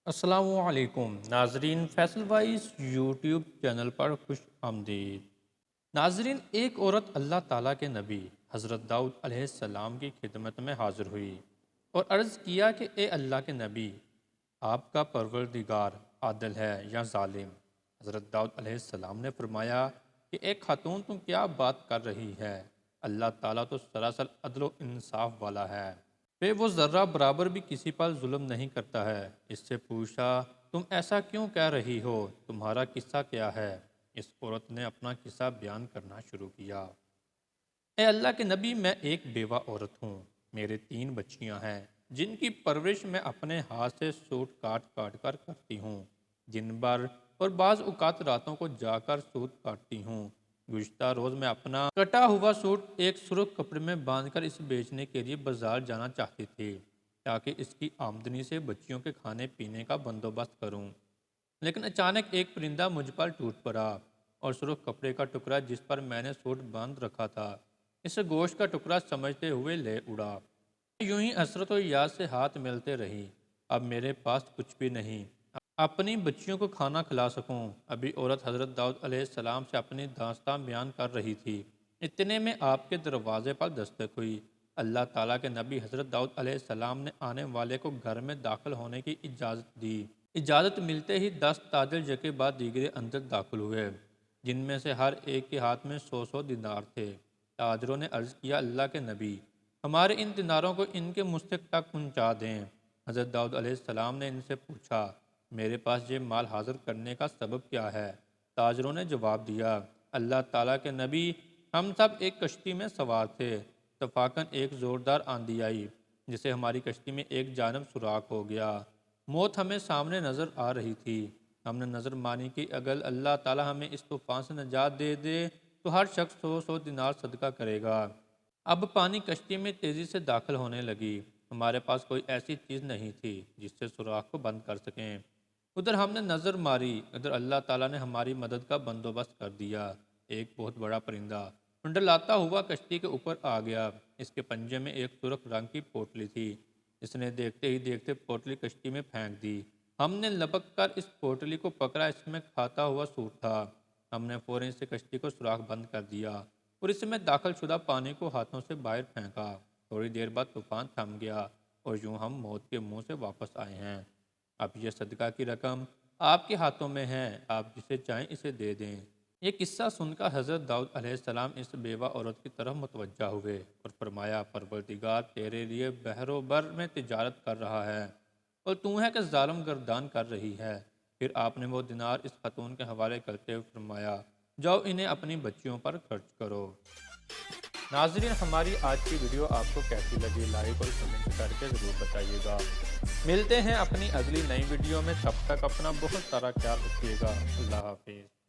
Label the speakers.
Speaker 1: السلام علیکم ناظرین، فیصل وائس یوٹیوب چینل پر خوش آمدید۔ ناظرین، ایک عورت اللہ تعالیٰ کے نبی حضرت داؤد علیہ السلام کی خدمت میں حاضر ہوئی اور عرض کیا کہ اے اللہ کے نبی، آپ کا پروردگار عادل ہے یا ظالم؟ حضرت داؤد علیہ السلام نے فرمایا کہ ایک خاتون تم کیا بات کر رہی ہے؟ اللہ تعالیٰ تو سراسر عدل و انصاف والا ہے، وہ ذرہ برابر بھی کسی پر ظلم نہیں کرتا ہے۔ اس سے پوچھا، تم ایسا کیوں کہہ رہی ہو؟ تمہارا قصہ کیا ہے؟ اس عورت نے اپنا قصہ بیان کرنا شروع کیا۔ اے اللہ کے نبی، میں ایک بیوہ عورت ہوں۔ میرے 3 بچیاں ہیں جن کی پرورش میں اپنے ہاتھ سے سوٹ کاٹ کاٹ کر کرتی ہوں، دن بھر اور بعض اوقات راتوں کو جا کر سوٹ کاٹتی ہوں۔ گزشتہ روز میں اپنا کٹا ہوا سوٹ ایک سرخ کپڑے میں باندھ کر اسے بیچنے کے لیے بازار جانا چاہتی تھی تاکہ اس کی آمدنی سے بچیوں کے کھانے پینے کا بندوبست کروں، لیکن اچانک ایک پرندہ مجھ پر ٹوٹ پڑا اور سرخ کپڑے کا ٹکڑا جس پر میں نے سوٹ باندھ رکھا تھا اسے گوشت کا ٹکڑا سمجھتے ہوئے لے اڑا۔ یوں ہی حسرت و یاد سے ہاتھ ملتے رہی۔ اب میرے پاس کچھ بھی نہیں اپنی بچیوں کو کھانا کھلا سکوں۔ ابھی عورت حضرت داؤد علیہ السلام سے اپنی داستان بیان کر رہی تھی، اتنے میں آپ کے دروازے پر دستک ہوئی۔ اللہ تعالیٰ کے نبی حضرت داؤد علیہ السلام نے آنے والے کو گھر میں داخل ہونے کی اجازت دی۔ اجازت ملتے ہی 10 تاجر یکے بعد دیگرے اندر داخل ہوئے، جن میں سے ہر ایک کے ہاتھ میں 100 دینار تھے۔ تاجروں نے عرض کیا، اللہ کے نبی، ہمارے ان دیناروں کو ان کے مستحق تک پہنچا دیں۔ حضرت داؤد علیہ السلام نے ان سے پوچھا، میرے پاس یہ مال حاضر کرنے کا سبب کیا ہے؟ تاجروں نے جواب دیا، اللہ تعالیٰ کے نبی، ہم سب ایک کشتی میں سوار تھے، اتفاقاً ایک زوردار آندھی آئی جس سے ہماری کشتی میں ایک جانب سوراخ ہو گیا۔ موت ہمیں سامنے نظر آ رہی تھی۔ ہم نے نظر مانی کہ اگر اللہ تعالیٰ ہمیں اس طوفان سے نجات دے دے تو ہر شخص 100 دینار صدقہ کرے گا۔ اب پانی کشتی میں تیزی سے داخل ہونے لگی۔ ہمارے پاس کوئی ایسی چیز نہیں تھی جس سے سوراخ کو بند کر سکیں۔ ادھر ہم نے نظر ماری، ادھر اللہ تعالیٰ نے ہماری مدد کا بندوبست کر دیا۔ ایک بہت بڑا پرندہ منڈلاتا ہوا کشتی کے اوپر آ گیا۔ اس کے پنجے میں ایک سرخ رنگ کی پوٹلی تھی۔ اس نے دیکھتے ہی دیکھتے پوٹلی کشتی میں پھینک دی۔ ہم نے لپک کر اس پوٹلی کو پکڑا، اس میں کھاتا ہوا سوٹ تھا۔ ہم نے فوراً سے کشتی کو سوراخ بند کر دیا اور اس میں داخل شدہ پانی کو ہاتھوں سے باہر پھینکا۔ تھوڑی دیر بعد طوفان تھم گیا اور یوں ہم موت کے منہ سے واپس آئے ہیں۔ اب یہ صدقہ کی رقم آپ کے ہاتھوں میں ہے، آپ جسے چاہیں اسے دے دیں۔ یہ قصہ سن کر حضرت داؤد علیہ السلام اس بیوہ عورت کی طرف متوجہ ہوئے اور فرمایا، پروردگار تیرے لیے بحر و بر میں تجارت کر رہا ہے اور تو ہے کہ ظالم گردان کر رہی ہے۔ پھر آپ نے وہ دینار اس خاتون کے حوالے کرتے ہوئے فرمایا، جاؤ انہیں اپنی بچیوں پر خرچ کرو۔ ناظرین، ہماری آج کی ویڈیو آپ کو کیسی لگی؟ لائک اور کمنٹ کر کے ضرور بتائیے گا۔ ملتے ہیں اپنی اگلی نئی ویڈیو میں، تب تک اپنا بہت سارا خیال رکھیے گا۔ اللہ حافظ۔